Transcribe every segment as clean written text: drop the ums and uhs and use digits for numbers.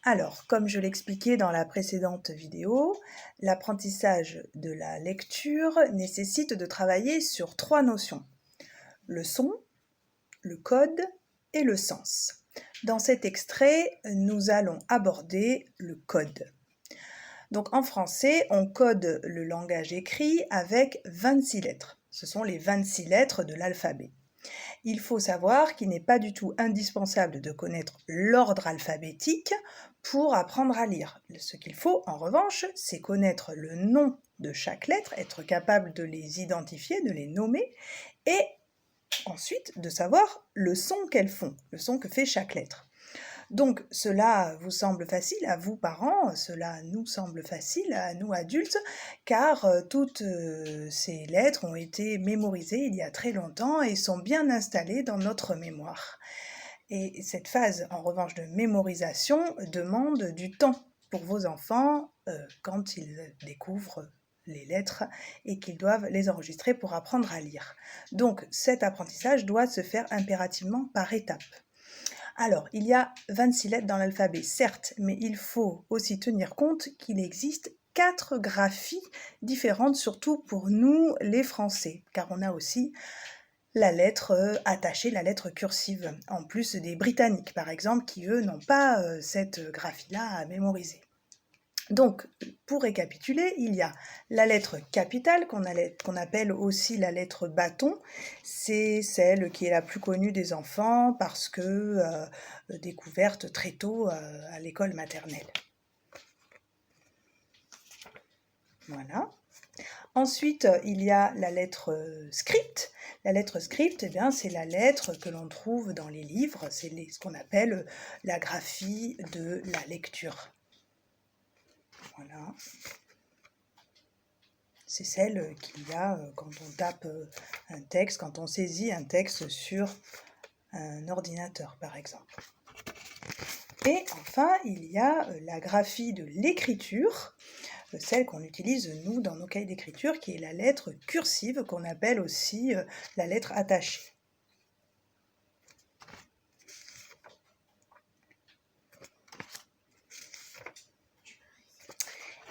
Alors, comme je l'expliquais dans la précédente vidéo, l'apprentissage de la lecture nécessite de travailler sur 3 notions: le son, le code et le sens. Dans cet extrait, nous allons aborder le code. Donc en français, on code le langage écrit avec 26 lettres. Ce sont les 26 lettres de l'alphabet. Il faut savoir qu'il n'est pas du tout indispensable de connaître l'ordre alphabétique pour apprendre à lire. Ce qu'il faut, en revanche, c'est connaître le nom de chaque lettre, être capable de les identifier, de les nommer, et ensuite de savoir le son qu'elles font, le son que fait chaque lettre. Donc cela vous semble facile à vous parents, cela nous semble facile à nous adultes, car toutes ces lettres ont été mémorisées il y a très longtemps et sont bien installées dans notre mémoire. Et cette phase, en revanche, de mémorisation demande du temps pour vos enfants quand ils découvrent les lettres et qu'ils doivent les enregistrer pour apprendre à lire. Donc cet apprentissage doit se faire impérativement par étapes. Alors, il y a 26 lettres dans l'alphabet, certes, mais il faut aussi tenir compte qu'il existe 4 graphies différentes, surtout pour nous les Français, car on a aussi la lettre attachée, la lettre cursive, en plus des Britanniques par exemple, qui eux n'ont pas cette graphie-là à mémoriser. Donc, pour récapituler, il y a la lettre capitale qu'on appelle aussi la lettre bâton. C'est celle qui est la plus connue des enfants parce que découverte très tôt à l'école maternelle. Voilà. Ensuite, il y a la lettre script. La lettre script, eh bien, c'est la lettre que l'on trouve dans les livres. C'est ce qu'on appelle la graphie de la lecture. Voilà. C'est celle qu'il y a quand on tape un texte, quand on saisit un texte sur un ordinateur, par exemple. Et enfin, il y a la graphie de l'écriture, celle qu'on utilise, nous, dans nos cahiers d'écriture, qui est la lettre cursive, qu'on appelle aussi la lettre attachée.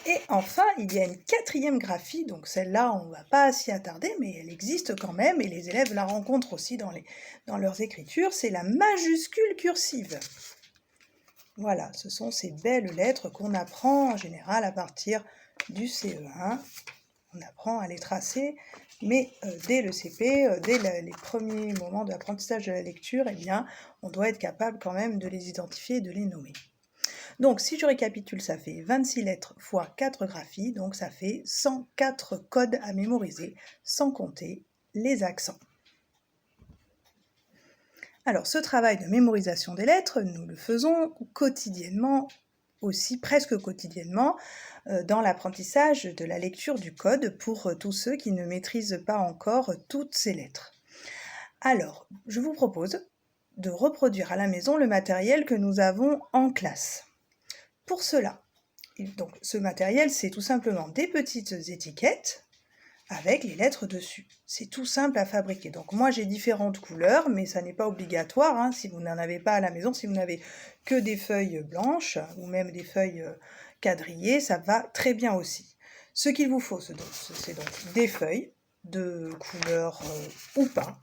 Et enfin, il y a une 4e graphie, donc celle-là, on ne va pas s'y attarder, mais elle existe quand même, et les élèves la rencontrent aussi dans leurs écritures, c'est la majuscule cursive. Voilà, ce sont ces belles lettres qu'on apprend en général à partir du CE1. On apprend à les tracer, mais dès le CP, dès les premiers moments de l'apprentissage de la lecture, eh bien, on doit être capable quand même de les identifier et de les nommer. Donc, si je récapitule, ça fait 26 lettres fois 4 graphies, donc ça fait 104 codes à mémoriser, sans compter les accents. Alors, ce travail de mémorisation des lettres, nous le faisons quotidiennement, aussi presque quotidiennement, dans l'apprentissage de la lecture du code pour tous ceux qui ne maîtrisent pas encore toutes ces lettres. Alors, je vous propose de reproduire à la maison le matériel que nous avons en classe. Pour cela, donc ce matériel, c'est tout simplement des petites étiquettes avec les lettres dessus. C'est tout simple à fabriquer. Donc moi j'ai différentes couleurs, mais ça n'est pas obligatoire hein, si vous n'en avez pas à la maison, si vous n'avez que des feuilles blanches ou même des feuilles quadrillées, ça va très bien aussi. Ce qu'il vous faut, c'est donc des feuilles de couleur ou pas.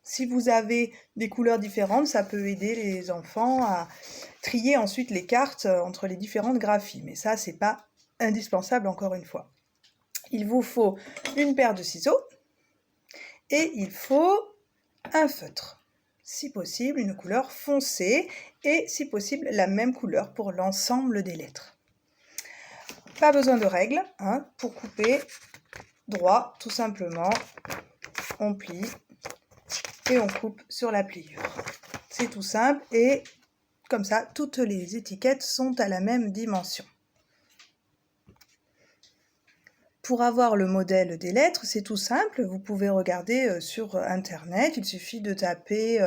Si vous avez des couleurs différentes, ça peut aider les enfants à trier ensuite les cartes entre les différentes graphies. Mais ça, c'est pas indispensable encore une fois. Il vous faut une paire de ciseaux et il faut un feutre. Si possible, une couleur foncée et si possible, la même couleur pour l'ensemble des lettres. Pas besoin de règles, hein, pour couper droit, tout simplement, on plie et on coupe sur la pliure. C'est tout simple et comme ça, toutes les étiquettes sont à la même dimension. Pour avoir le modèle des lettres, c'est tout simple, vous pouvez regarder sur internet, il suffit de taper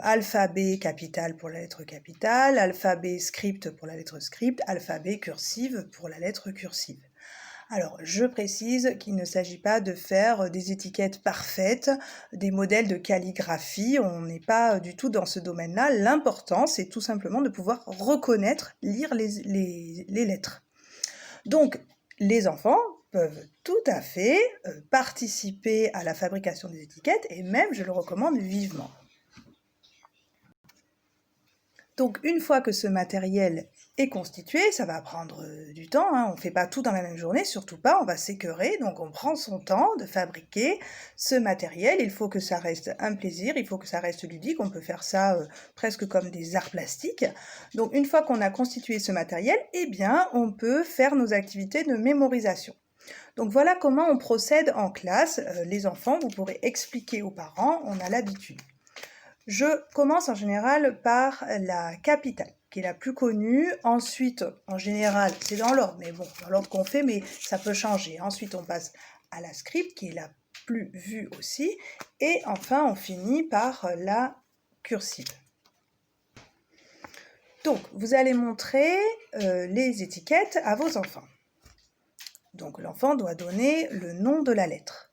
alphabet capital pour la lettre capitale, alphabet script pour la lettre script, alphabet cursive pour la lettre cursive. Alors, je précise qu'il ne s'agit pas de faire des étiquettes parfaites, des modèles de calligraphie, on n'est pas du tout dans ce domaine-là. L'important, c'est tout simplement de pouvoir reconnaître, lire les lettres. Donc, les enfants peuvent tout à fait participer à la fabrication des étiquettes et même, je le recommande vivement. Donc une fois que ce matériel est constitué, ça va prendre du temps, hein, on ne fait pas tout dans la même journée, surtout pas, on va s'écœurer, donc on prend son temps de fabriquer ce matériel, il faut que ça reste un plaisir, il faut que ça reste ludique, on peut faire ça presque comme des arts plastiques. Donc une fois qu'on a constitué ce matériel, eh bien on peut faire nos activités de mémorisation. Donc voilà comment on procède en classe, les enfants, vous pourrez expliquer aux parents, on a l'habitude. Je commence en général par la capitale, qui est la plus connue. Ensuite, en général, c'est dans l'ordre, mais bon, dans l'ordre qu'on fait, mais ça peut changer. Ensuite, on passe à la script, qui est la plus vue aussi. Et enfin, on finit par la cursive. Donc, vous allez montrer les étiquettes à vos enfants. Donc, l'enfant doit donner le nom de la lettre.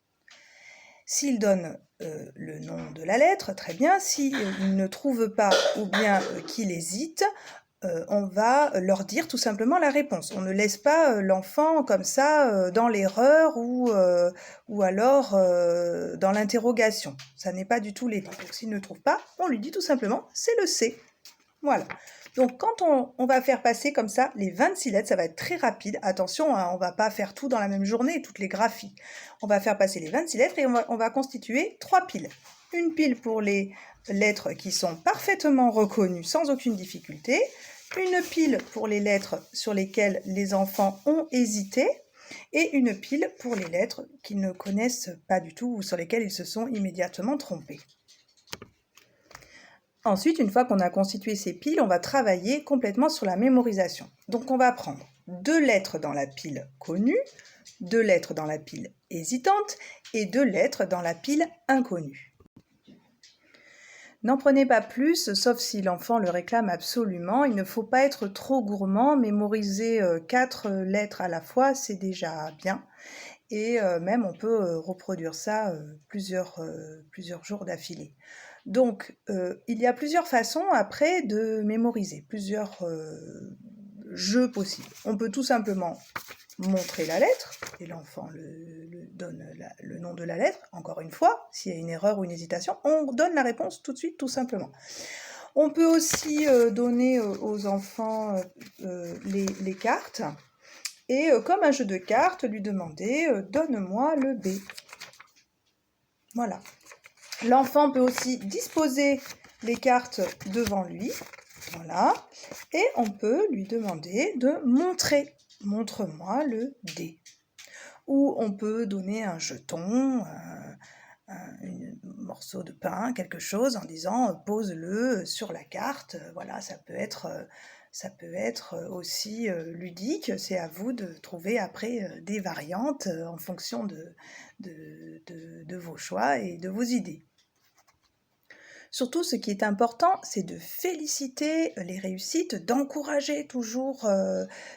S'il donne le nom de la lettre, très bien. S'il ne trouve pas ou bien qu'il hésite, on va leur dire tout simplement la réponse. On ne laisse pas l'enfant comme ça dans l'erreur ou alors dans l'interrogation. Ça n'est pas du tout l'aider. Donc s'il ne trouve pas, on lui dit tout simplement « c'est le C ». Voilà. Donc quand on va faire passer comme ça les 26 lettres, ça va être très rapide. Attention, hein, on ne va pas faire tout dans la même journée, toutes les graphies. On va faire passer les 26 lettres et on va constituer 3 piles. Une pile pour les lettres qui sont parfaitement reconnues sans aucune difficulté. Une pile pour les lettres sur lesquelles les enfants ont hésité. Et une pile pour les lettres qu'ils ne connaissent pas du tout ou sur lesquelles ils se sont immédiatement trompés. Ensuite, une fois qu'on a constitué ces piles, on va travailler complètement sur la mémorisation. Donc on va prendre 2 lettres dans la pile connue, 2 lettres dans la pile hésitante et 2 lettres dans la pile inconnue. N'en prenez pas plus, sauf si l'enfant le réclame absolument. Il ne faut pas être trop gourmand, mémoriser 4 lettres à la fois, c'est déjà bien. Et même on peut reproduire ça plusieurs jours d'affilée. Donc, il y a plusieurs façons après de mémoriser, plusieurs jeux possibles. On peut tout simplement montrer la lettre, et l'enfant donne le nom de la lettre. Encore une fois, s'il y a une erreur ou une hésitation, on donne la réponse tout de suite, tout simplement. On peut aussi donner aux enfants les cartes, et comme un jeu de cartes, lui demander « donne-moi le B ». Voilà. L'enfant peut aussi disposer les cartes devant lui, voilà, et on peut lui demander de montrer. Montre-moi le D. Ou on peut donner un jeton, un morceau de pain, quelque chose, en disant pose-le sur la carte. Voilà, ça peut être aussi ludique. C'est à vous de trouver après des variantes en fonction de vos choix et de vos idées. Surtout, ce qui est important, c'est de féliciter les réussites, d'encourager toujours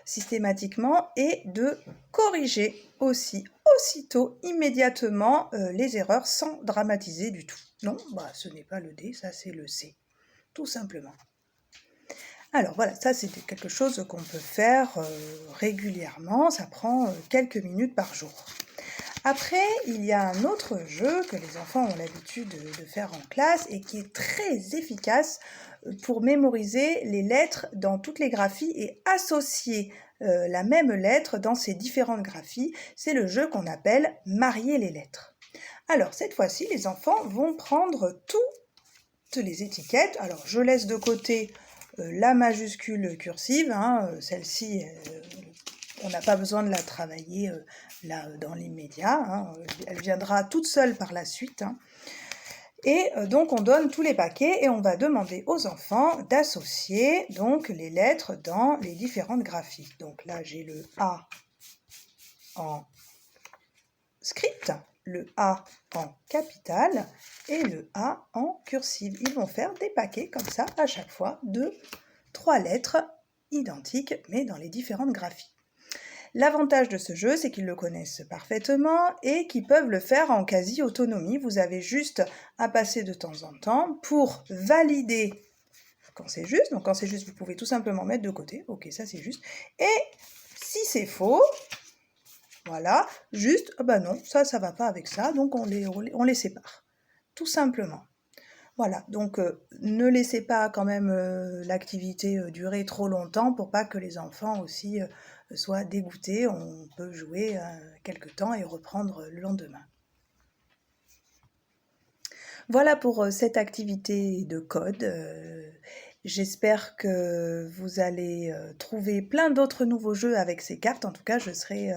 systématiquement et de corriger aussi, aussitôt, immédiatement, les erreurs sans dramatiser du tout. Non, ce n'est pas le D, ça c'est le C, tout simplement. Alors voilà, ça c'est quelque chose qu'on peut faire régulièrement, ça prend quelques minutes par jour. Après, il y a un autre jeu que les enfants ont l'habitude de faire en classe et qui est très efficace pour mémoriser les lettres dans toutes les graphies et associer la même lettre dans ces différentes graphies. C'est le jeu qu'on appelle « marier les lettres ». Alors, cette fois-ci, les enfants vont prendre toutes les étiquettes. Alors, je laisse de côté la majuscule cursive, hein, celle-ci... on n'a pas besoin de la travailler là dans l'immédiat, hein. Elle viendra toute seule par la suite. Hein. Et donc on donne tous les paquets et on va demander aux enfants d'associer donc les lettres dans les différentes graphies. Donc là j'ai le A en script, le A en capitale et le A en cursive. Ils vont faire des paquets comme ça à chaque fois de 3 lettres identiques mais dans les différentes graphies. L'avantage de ce jeu, c'est qu'ils le connaissent parfaitement et qu'ils peuvent le faire en quasi-autonomie. Vous avez juste à passer de temps en temps pour valider quand c'est juste. Donc quand c'est juste, vous pouvez tout simplement mettre de côté. Ok, ça c'est juste. Et si c'est faux, voilà, juste, ah bah non, ça va pas avec ça, donc on les sépare. Tout simplement. Voilà, donc ne laissez pas quand même l'activité durer trop longtemps pour pas que les enfants aussi soient dégoûtés. On peut jouer quelque temps et reprendre le lendemain. Voilà pour cette activité de code. J'espère que vous allez trouver plein d'autres nouveaux jeux avec ces cartes. En tout cas, je serai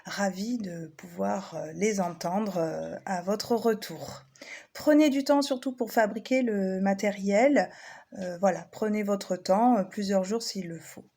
ravie de pouvoir les entendre à votre retour. Prenez du temps surtout pour fabriquer le matériel. Voilà, prenez votre temps, plusieurs jours s'il le faut.